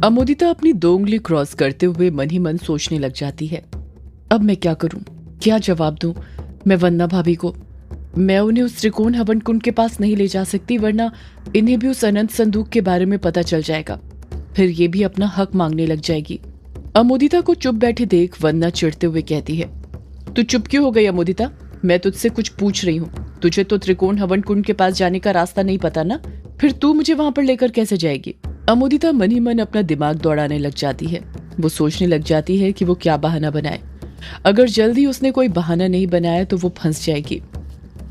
अमोदिता अपनी 2 उंगली क्रॉस करते हुए मन ही मन सोचने लग जाती है। अब मैं क्या करूं, क्या जवाब दूं मैं वंदना भाभी को। मैं उन्हें उस त्रिकोण हवन कुंड के पास नहीं ले जा सकती, वरना इन्हें भी उस अनंत संदूक के बारे में पता चल जाएगा। फिर ये भी अपना हक मांगने लग जाएगी। अमोदिता को चुप बैठे देख वंदना चिढ़ते हुए कहती है, तू चुप क्यों हो गई अमोदिता? मैं तुझसे कुछ पूछ रही हूँ। तुझे तो त्रिकोण हवन कुंड के पास जाने का रास्ता नहीं पता ना, फिर तू मुझे वहां पर लेकर कैसे जाएगी? अमोदिता मन ही मन अपना दिमाग दौड़ाने लग जाती है। वो सोचने लग जाती है कि वो क्या बहाना बनाए। अगर जल्दी उसने कोई बहाना नहीं बनाया तो वो फंस जाएगी।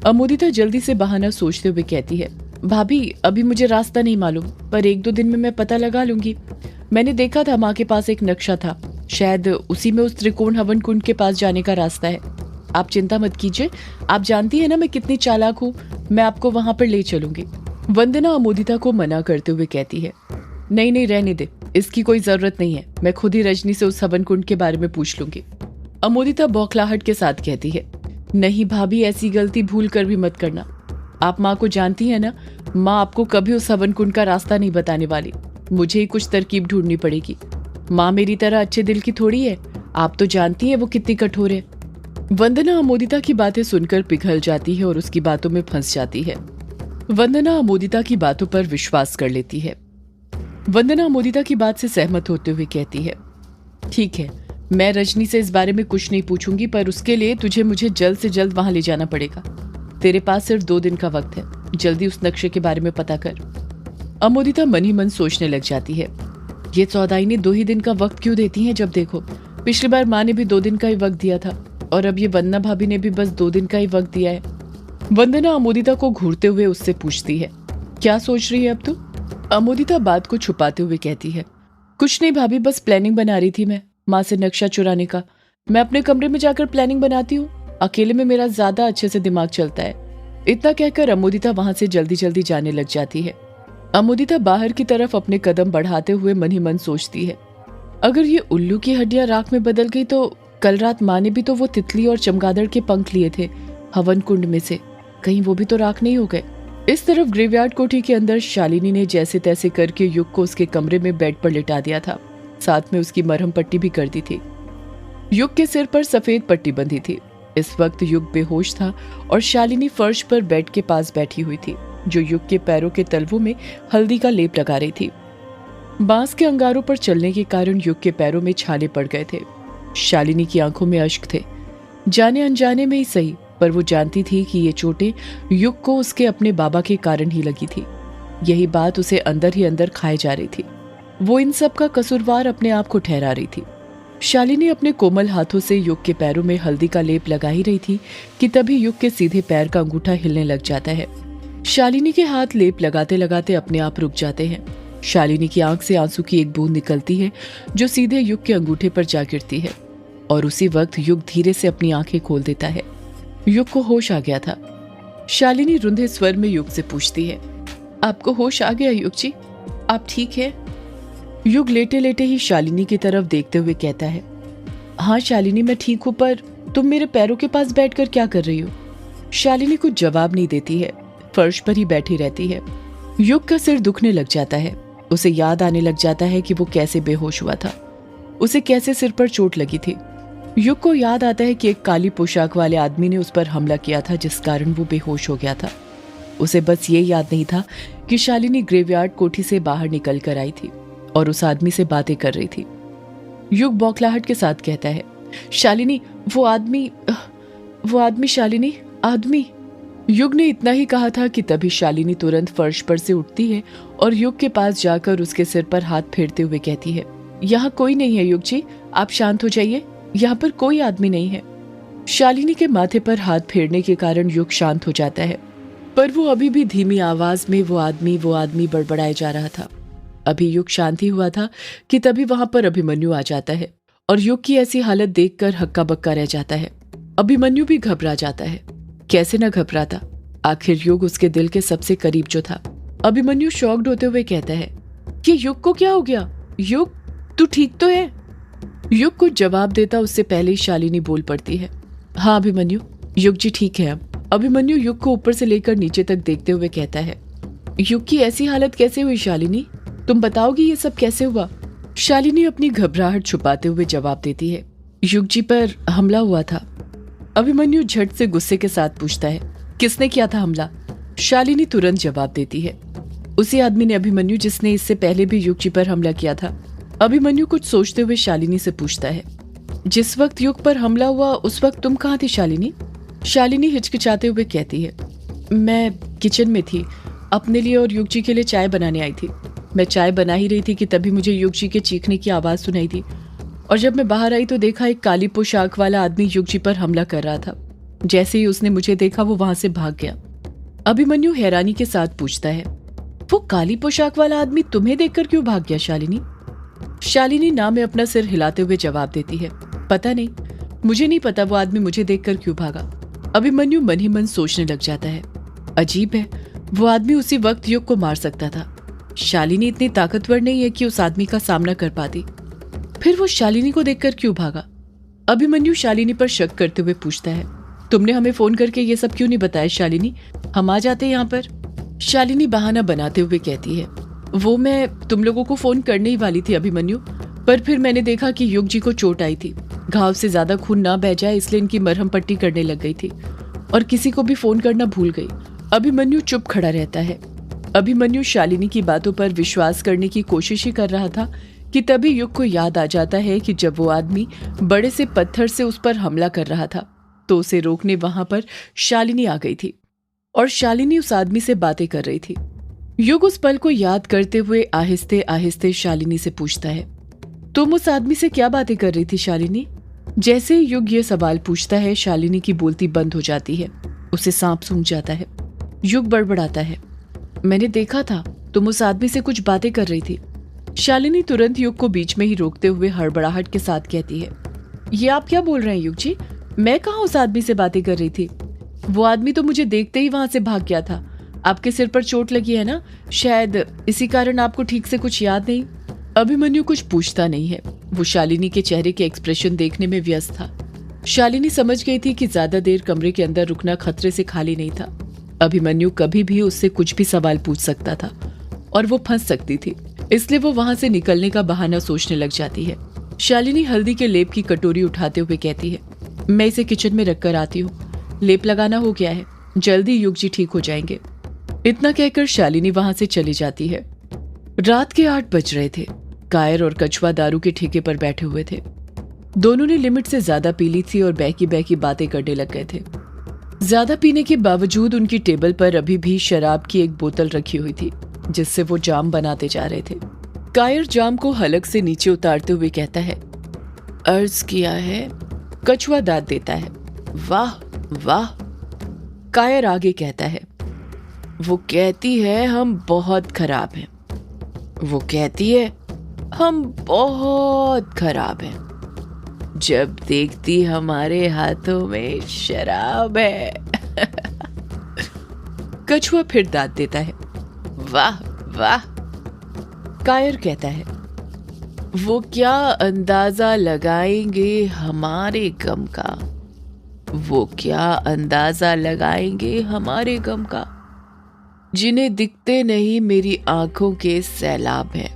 अमोदिता जल्दी से बहाना सोचते हुए कहती है, भाभी अभी मुझे रास्ता नहीं मालूम, पर 1-2 दिन में मैं पता लगा लूंगी। मैंने देखा था माँ के पास एक नक्शा था, शायद उसी में उस त्रिकोण हवन कुंड के पास जाने का रास्ता है। आप चिंता मत कीजिए, आप जानती है ना मैं कितनी चालाक हूँ, मैं आपको वहां पर ले चलूंगी। वंदना अमोदिता को मना करते हुए कहती है, नहीं नहीं रहने दे, इसकी कोई जरूरत नहीं है, मैं खुद ही रजनी से उस हवन कुंड के बारे में पूछ लूंगी। अमोदिता बौखलाहट के साथ कहती है, नहीं भाभी ऐसी गलती भूल कर भी मत करना। आप माँ को जानती है ना, माँ आपको कभी उस हवन कुंड का रास्ता नहीं बताने वाली। मुझे ही कुछ तरकीब ढूंढनी पड़ेगी। माँ मेरी तरह अच्छे दिल की थोड़ी है, आप तो जानती है वो कितनी कठोर है। वंदना अमोदिता की बातें सुनकर पिघल जाती है और उसकी बातों में फंस जाती है। वंदना अमोदिता की बातों पर विश्वास कर लेती है। वंदना अमोदिता की बात से सहमत होते हुए कहती है, ठीक है, मैं रजनी से इस बारे में कुछ नहीं पूछूंगी, पर उसके लिए तुझे मुझे जल्द से जल्द वहां ले जाना पड़ेगा। तेरे पास सिर्फ 2 दिन का वक्त है, जल्दी उस नक्शे के बारे में पता कर। अमोदिता मन ही मन सोचने लग जाती है, ये सौदाइनी 2 ही दिन का वक्त क्यों देती हैं? जब देखो पिछली बार माँ ने भी 2 दिन का ही वक्त दिया था, और अब ये वंदना भाभी ने भी बस 2 दिन का ही वक्त दिया है। वंदना अमोदिता को घूरते हुए उससे पूछती है, क्या सोच रही है अब तू? अमोदिता बात को छुपाते हुए कहती है, कुछ नहीं भाभी, बस प्लानिंग बना रही थी मैं माँ से नक्शा चुराने का। मैं अपने कमरे में जाकर प्लानिंग बनाती हूँ, अकेले में मेरा ज्यादा अच्छे से दिमाग चलता है। इतना कहकर अमोदिता वहां से जल्दी जल्दी जाने लग जाती है। अमोदिता बाहर की तरफ अपने कदम बढ़ाते हुए मन ही मन सोचती है, अगर ये उल्लू की हड्डियां राख में बदल गई तो कल रात माँ ने भी तो वो तितली और चमगादड़ के पंख लिए थे हवन कुंड में से, कहीं वो भी तो राख नहीं हो गए। इस तरफ ग्रेवयार्ड कोठी के अंदर शालिनी ने जैसे तैसे करके युग को उसके कमरे में बेड पर लिटा दिया था, साथ में उसकी मरहम पट्टी भी कर दी थी। युग के सिर पर सफेद पट्टी बंधी थी। इस वक्त युग बेहोश था और शालिनी फर्श पर बेड के पास बैठी हुई थी, जो युग के पैरों के तलवों में हल्दी का लेप लगा रही थी। बांस के अंगारों पर चलने के कारण युग के पैरों में छाले पड़ गए थे। शालिनी की आंखों में अश्क थे, जाने अनजाने में ही सही, पर वो जानती थी कि ये चोटें युग को उसके अपने बाबा के कारण ही लगी थी। यही बात उसे अंदर ही अंदर खाए जा रही थी। वो इन सब का कसूरवार अपने आप को ठहरा रही थी। शालिनी अपने कोमल हाथों से युग के पैरों में हल्दी का लेप लगा ही रही थी कि तभी युग के सीधे पैर का अंगूठा हिलने लग जाता है। शालिनी के हाथ लेप लगाते लगाते अपने आप रुक जाते हैं। शालिनी की आंख से आंसू की एक बूंद निकलती है, जो सीधे युग के अंगूठे पर जा गिरती है, और उसी वक्त युग धीरे से अपनी आंखें खोल देता है। युग को होश आ गया था। शालिनी रुंधे स्वर में युग से पूछती है, आपको होश आ गया युग जी? आप ठीक है? युग लेटे लेटे ही शालिनी की तरफ देखते हुए कहता है, हाँ शालिनी मैं ठीक हूँ, पर तुम मेरे पैरों के पास बैठकर क्या कर रही हो? शालिनी कुछ जवाब नहीं देती है, फर्श पर ही बैठी रहती है। युग का सिर दुखने लग जाता है। उसे याद आने लग जाता है कि वो कैसे बेहोश हुआ था, उसे कैसे सिर पर चोट लगी थी। युग को याद आता है कि एक काली पोशाक वाले आदमी ने उस पर हमला किया था, जिस कारण वो बेहोश हो गया था। उसे बस ये याद नहीं था कि शालिनी ग्रेवयार्ड कोठी से बाहर निकल कर आई थी और उस आदमी से बातें कर रही थी। युग बौखलाहट के साथ कहता है, शालिनी वो आदमी शालिनी आदमी। युग ने इतना ही कहा था कि तभी शालिनी तुरंत फर्श पर से उठती है और युग के पास जाकर उसके सिर पर हाथ फेरते हुए कहती है, यहाँ कोई नहीं है युग जी, आप शांत हो जाइए, यहाँ पर कोई आदमी नहीं है। शालिनी के माथे पर हाथ फेरने के कारण युग शांत हो जाता है, पर वो अभी भी धीमी आवाज में वो आदमी बड़बड़ाए जा रहा था। अभी युग शांति हुआ था कि तभी वहां पर अभिमन्यु आ जाता है और युग की ऐसी हालत देखकर हक्का बक्का रह जाता है। अभिमन्यु भी घबरा जाता है। कैसे न घबराता, आखिर युग उसके दिल के सबसे करीब जो था। अभिमन्यु शॉक्ड होते हुए कहता है, कि युग को क्या हो गया? युग तू ठीक तो है? युग कुछ जवाब देता उससे पहले ही शालिनी बोल पड़ती है, हाँ अभिमन्यु, युग जी ठीक है अब। अभिमन्यु युग को ऊपर से लेकर नीचे तक देखते हुए कहता है, युग की ऐसी हालत कैसे हुई शालिनी? तुम बताओगी ये सब कैसे हुआ? शालिनी अपनी घबराहट छुपाते हुए जवाब देती है, युग जी पर हमला हुआ था। अभिमन्यु झट से गुस्से के साथ पूछता है, किसने किया था हमला? शालिनी तुरंत जवाब देती है, उसी आदमी ने अभिमन्यु जिसने इससे पहले भी युग जी पर हमला किया था। अभिमन्यु कुछ सोचते हुए शालिनी से पूछता है, जिस वक्त युग पर हमला हुआ उस वक्त तुम कहाँ थी शालिनी? शालिनी हिचकिचाते हुए कहती है, मैं किचन में थी, अपने लिए और युग जी के लिए चाय बनाने आई थी। मैं चाय बना ही रही थी कि तभी मुझे युग जी के चीखने की आवाज सुनाई दी, और जब मैं बाहर आई तो देखा एक काली पोशाक वाला आदमी युग जी पर हमला कर रहा था। जैसे ही उसने मुझे देखा वो वहां से भाग गया। अभिमन्यु हैरानी के साथ पूछता है, वो काली पोशाक वाला आदमी तुम्हें देखकर क्यों भाग गया शालिनी? शालिनी ना में अपना सिर हिलाते हुए जवाब देती है, पता नहीं, मुझे नहीं पता वो आदमी मुझे देखकर क्यों भागा। अभिमन्यु मन ही मन सोचने लग जाता है, अजीब है, वो आदमी उसी वक्त युग को मार सकता था। शालिनी इतनी ताकतवर नहीं है कि उस आदमी का सामना कर पाती, फिर वो शालिनी को देखकर क्यों भागा? अभिमन्यु शालिनी पर शक करते हुए पूछता है, तुमने हमें फोन करके ये सब क्यों नहीं बताया शालिनी? हम आ जाते यहाँ पर। शालिनी बहाना बनाते हुए कहती है, वो मैं तुम लोगों को फोन करने ही वाली थी अभिमन्यु, पर फिर मैंने देखा कि युग जी को चोट आई थी, घाव से ज्यादा खून ना बह जाए इसलिए इनकी मरहम पट्टी करने लग गई थी, और किसी को भी फोन करना भूल गई। अभिमन्यु चुप खड़ा रहता है। अभिमन्यु शालिनी की बातों पर विश्वास करने की कोशिश ही कर रहा था कि तभी युग को याद आ जाता है कि जब वो आदमी बड़े से पत्थर से उस पर हमला कर रहा था तो उसे रोकने वहां पर शालिनी आ गई थी, और शालिनी उस आदमी से बातें कर रही थी। युग उस पल को याद करते हुए आहिस्ते आहिस्ते शालिनी से पूछता है, तुम उस आदमी से क्या बातें कर रही थी शालिनी? जैसे ही युग ये सवाल पूछता है शालिनी की बोलती बंद हो जाती है, उसे सांप सूंघ जाता है। युग बड़बड़ाता है, मैंने देखा था तुम उस आदमी से कुछ बातें कर रही थी। शालिनी तुरंत युग को बीच में ही रोकते हुए हड़बड़ाहट के साथ कहती है, ये आप क्या बोल रहे हैं युग जी? मैं कहाँ उस आदमी से बातें कर रही थी? वो आदमी तो मुझे देखते ही वहां से भाग गया था। आपके सिर पर चोट लगी है ना, शायद इसी कारण आपको ठीक से कुछ याद नहीं। अभिमन्यु कुछ पूछता नहीं है, वो शालिनी के चेहरे के एक्सप्रेशन देखने में व्यस्त था। शालिनी समझ गई थी कि ज्यादा देर कमरे के अंदर रुकना खतरे से खाली नहीं था। अभिमन्यु कभी भी उससे कुछ भी सवाल पूछ सकता था और वो फंस सकती थी, इसलिए वो वहां से निकलने का बहाना सोचने लग जाती है। शालिनी हल्दी के लेप की कटोरी उठाते हुए कहती है, मैं इसे किचन में रखकर आती हूँ, लेप लगाना हो गया है, जल्दी युग जी ठीक हो जाएंगे। इतना कहकर शालिनी वहां से चली जाती है। रात के 8 बज रहे थे। कायर और कछुआ दारू के ठेके पर बैठे हुए थे। दोनों ने लिमिट से ज्यादा पी ली थी और बहकी बहकी बातें करने लग गए थे। ज्यादा पीने के बावजूद उनकी टेबल पर अभी भी शराब की एक बोतल रखी हुई थी जिससे वो जाम बनाते जा रहे थे। कायर जाम को हलक से नीचे उतारते हुए कहता है, अर्ज किया है। कछुआ दाद देता है, वाह वाह। कायर आगे कहता है, वो कहती है हम बहुत खराब हैं। वो कहती है हम बहुत खराब हैं। जब देखती हमारे हाथों में शराब है। कछुआ फिर दाद देता है, वाह वाह। कायर कहता है, वो क्या अंदाजा लगाएंगे हमारे गम का। वो क्या अंदाजा लगाएंगे हमारे गम का, जिन्हें दिखते नहीं मेरी आंखों के सैलाब हैं।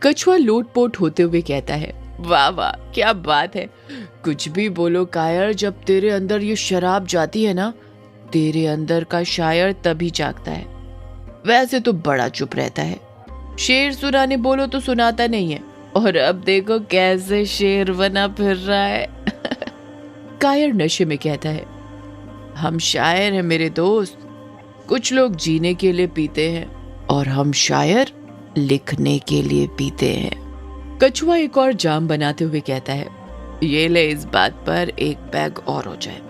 कछुआ लोटपोट होते हुए कहता है, वाह वाह क्या बात है। कुछ भी बोलो कायर, जब तेरे अंदर ये शराब जाती है ना, तेरे अंदर का शायर तभी जागता है। वैसे तो बड़ा चुप रहता है, शेर सुनाने बोलो तो सुनाता नहीं है, और अब देखो कैसे शेर बना फिर रहा है। कायर नशे में कहता है, हम शायर हैं मेरे दोस्त। कुछ लोग जीने के लिए पीते हैं और हम शायर लिखने के लिए पीते हैं। कछुआ एक और जाम बनाते हुए कहता है, ये ले इस बात पर एक पैग और हो जाए।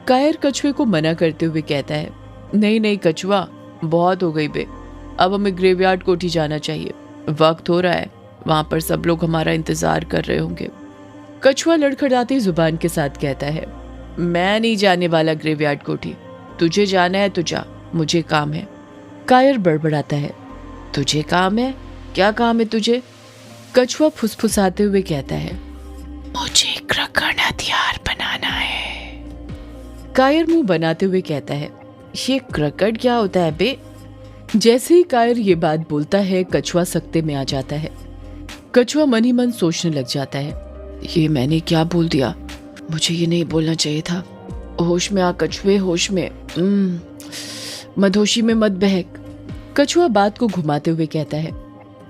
कायर कछुए को मना करते हुए कहता है, नहीं नहीं कछुआ, बहुत हो गई बे, अब हमें ग्रेवयार्ड कोठी जाना चाहिए, वक्त हो रहा है, वहां पर सब लोग हमारा इंतजार कर रहे होंगे। कछुआ लड़खड़ाती जुबान के साथ कहता है, मैं नहीं जाने वाला ग्रेवयार्ड कोठी, तुझे जाना है तो जा, मुझे काम है। कायर बड़बड़ाता है, तुझे काम है? क्या काम है तुझे? कछुआ फुसफुसाते हुए कहता है, मुझे क्रकड़ हथियार बनाना है। कायर मुंह बनाते हुए कहता है, ये क्रकड़ क्या होता है बे? जैसे ही कायर ये बात बोलता है, कछुआ सख्ते में आ जाता है। कछुआ मन ही मन सोचने लग जाता है, ये मैंने क्या बोल दिया, मुझे ये नहीं बोलना चाहिए था। होश में आ कछुए, होश में। मधोशी में मत बहक। कछुआ बात को घुमाते हुए कहता है,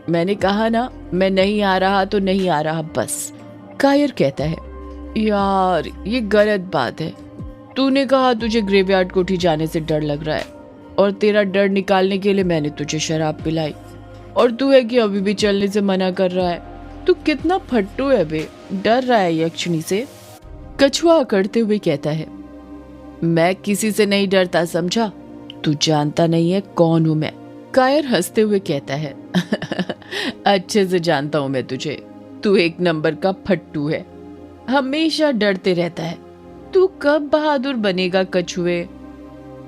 मैंने कहा ना, मैं नहीं आ रहा तो नहीं आ रहा बस। कायर कहता है, यार ये गलत बात है। तूने कहा तुझे ग्रेवयार्ड कोठी जाने से डर लग रहा है और तेरा डर निकालने के लिए मैंने तुझे शराब पिलाई, और तू है कि अभी भी चलने से मना कर रहा है। तू कितना फट्टू है बे, डर रहा है यक्षिणी से। कछुआ अकड़ते हुए कहता है, मैं किसी से नहीं डरता, समझा? तू जानता नहीं है कौन हूं मैं। कायर हंसते हुए कहता है, अच्छे से जानता हूं मैं तुझे, तू एक नंबर का फट्टू है, हमेशा डरते रहता है। तू कब बहादुर बनेगा कछुए?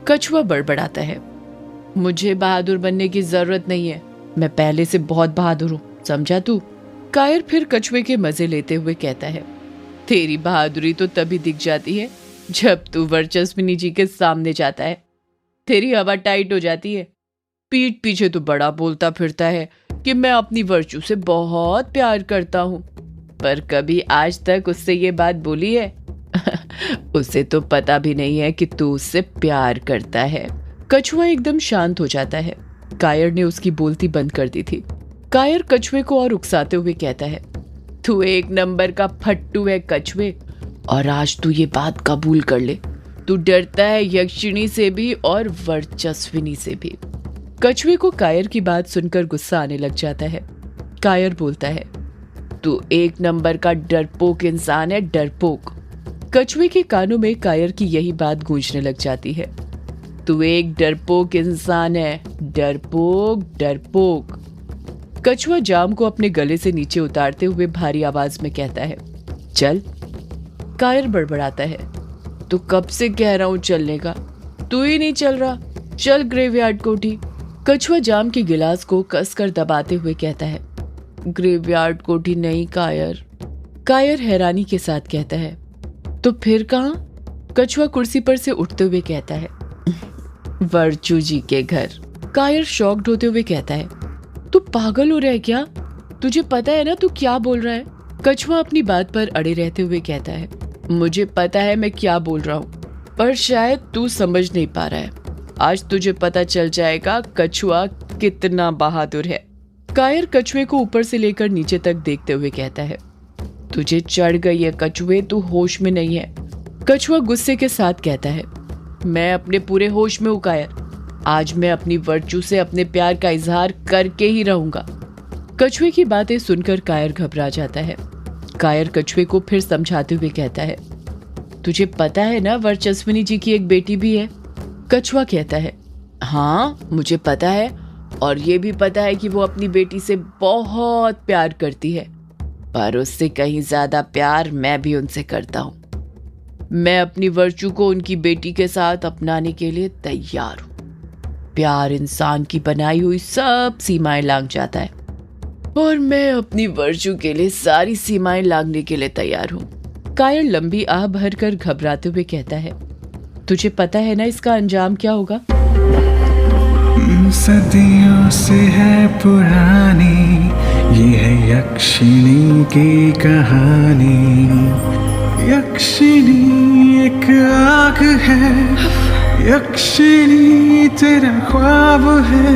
कछुआ बड़बड़ाता है, मुझे बहादुर बनने की जरूरत नहीं है, मैं पहले से बहुत बहादुर हूं, समझा तू? कायर फिर कछुए के मजे लेते हुए कहता है, तेरी बहादुरी तो तभी दिख जाती है जब तू वर्चस्विनी जी के सामने जाता है। तेरी हवा टाइट हो जाती है। पीठ पीछे तो बड़ा बोलता फिरता है कि मैं अपनी वर्चू से बहुत प्यार करता हूँ, पर कभी आज तक उससे ये बात बोली है? उसे तो पता भी नहीं है कि तू उससे प्यार करता है। कछुआ एकदम शांत हो जाता है। कायर ने उसकी बोलती बंद कर दी थी। कायर कछुए को और उकसाते हुए कहता है, तू एक नंबर का फट्टू है कछुए, और आज तू ये बात कबूल कर ले, तू डरता है यक्षिणी से भी और वर्चस्विनी से भी। कछुए को कायर की बात सुनकर गुस्सा आने लग जाता है। कायर बोलता है, तू एक नंबर का डरपोक इंसान है, डरपोक। कछुए के कानों में कायर की यही बात गूंजने लग जाती है, तू एक डरपोक इंसान है, डरपोक डरपोक। कछुआ जाम को अपने गले से नीचे उतारते हुए भारी आवाज में कहता है, चल। कायर बड़बड़ाता है, तो कब से कह रहा हूं चलने का, तू ही नहीं चल रहा, चल ग्रेवयार्ड कोठी। कछुआ जाम के गिलास को कसकर दबाते हुए कहता है, ग्रेवयार्ड कोठी नहीं कायर। कायर हैरानी के साथ कहता है, तो फिर कहां? कछुआ कुर्सी पर से उठते हुए कहता है, वर्चू जी के घर। कायर शॉक्ड होते हुए कहता है, तू पागल हो रहा है क्या? तुझे पता है ना तू क्या बोल रहा है? कछुआ अपनी बात पर अड़े रहते हुए कहता है, मुझे पता है मैं क्या बोल रहा हूँ, पर शायद तू समझ नहीं पा रहा है। आज तुझे पता चल जाएगा कछुआ कितना बहादुर है। कायर कछुए को ऊपर से लेकर नीचे तक देखते हुए कहता है, तुझे चढ़ गई है कछुए, तू होश में नहीं है। कछुआ गुस्से के साथ कहता है, मैं अपने पूरे होश में हूं कायर, आज मैं अपनी वर्चू से अपने प्यार का इजहार करके ही रहूंगा। कछुए की बातें सुनकर कायर घबरा जाता है। कायर कछुए को फिर समझाते हुए कहता है, तुझे पता है ना वर्चस्विनी जी की एक बेटी भी है? कछुआ कहता है, हाँ मुझे पता है, और ये भी पता है कि वो अपनी बेटी से बहुत प्यार करती है, पर उससे कहीं ज्यादा प्यार मैं भी उनसे करता हूँ। मैं अपनी वर्चू को उनकी बेटी के साथ अपनाने के लिए तैयार हूँ। प्यार इंसान की बनाई हुई सब सीमाएं लांघ जाता है, और मैं अपनी वर्चू के लिए सारी सीमाएं लांघने के लिए तैयार हूँ। कायर लंबी आह भरकर घबराते हुए कहता है, तुझे पता है ना इसका अंजाम क्या होगा? सदियों से है पुरानी ये है यक्षिणी की कहानी। यक्षिणी एक आग है, यक्षिणी तेरा ख्वाब है।